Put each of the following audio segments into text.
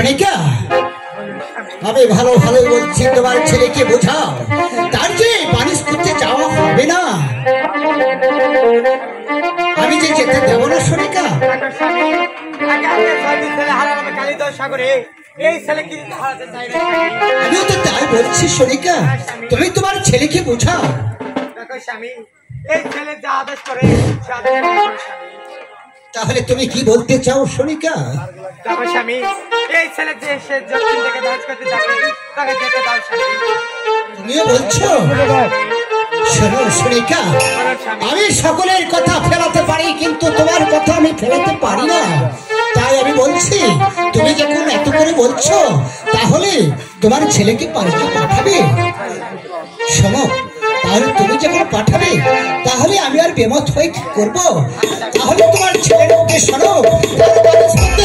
সোনিকা, আমি ভালো ভালো বলছি, তোমার ছেলেকে বোঝাও, তার যে বানিশ করতে যাওয়া হবে না, আমি যে যেতে দেবো না সোনিকা। আমিও তো তাই বলছি সোনিকা, তুমি তোমার ছেলেকে বোঝাও। তাহলে তুমি কি বলতে চাও সোনিকা? তুমিও বলছো? শোনো সোনিকা, আমি সকলের কথা ফেলাতে পারি, কিন্তু তোমার কথা আমি ফেলাতে পারি না। তাই আমি বলছি, তুমি যখন এত করে বলছো, তাহলে তোমার ছেলেকে বাড়িতে পাঠাবে। শোনো, তাহলে তুমি যখন পাঠাবে, তাহলে আমি আর বেমত হয়ে কি করবো? তাহলে তোমার ছেলের মুখে শোনো,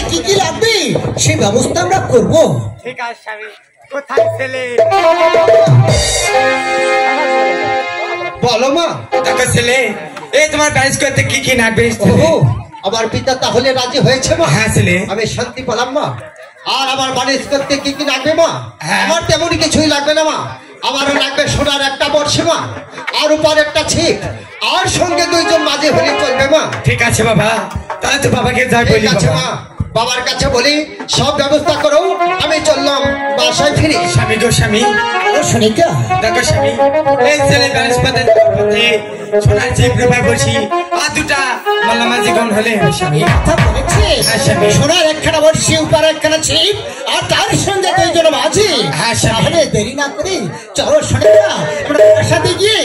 কি কি লাগবে সেই ব্যবস্থা আমরা করবো। ঠিক আছে স্বামী, কোথায় ছেলে? বলো মা। দেখো ছেলে, এই তোমার ব্যালেন্স করতে কি কি লাগবে? আমার পিতা তাহলে রাজি হয়েছে মা? হ্যাঁ ছেলে। আমি শান্তি পেলাম মা। আর আমার ব্যালেন্স করতে কি কি লাগবে মা? হ্যাঁ। আমার তেমনই কিছুই লাগবে না মা। আমারও লাগবে সোনার একটা বর্ষি মা, আর উপর একটা ছিপ, আর সঙ্গে দুইজন মাঝে হলে চলবে মা। ঠিক আছে বাবা, তাহলে তো বাবাকে যাই বলি। ঠিক আছে মা, বাবার কাছে বলি সব ব্যবস্থা করো, আমি চললাম বাসায় ফিরে। স্বামী গো স্বামী, সোনিকা দেখো স্বামী, এই ছেলে ব্যালেন্স করতে সোনার জিপ রূপায় বসি আর দুটা মালামাজি গন হলে স্বামী। কথা বলেছে হ্যাঁ স্বামী। সোনার একখানা বর্ষি, উপর একখানা ছিপ, আর তার সঙ্গে দুইজন মাঝি। হ্যাঁ স্বামী। তাহলে দেরি না করি চলো সোনিকা, আমরা বাসাতে গিয়ে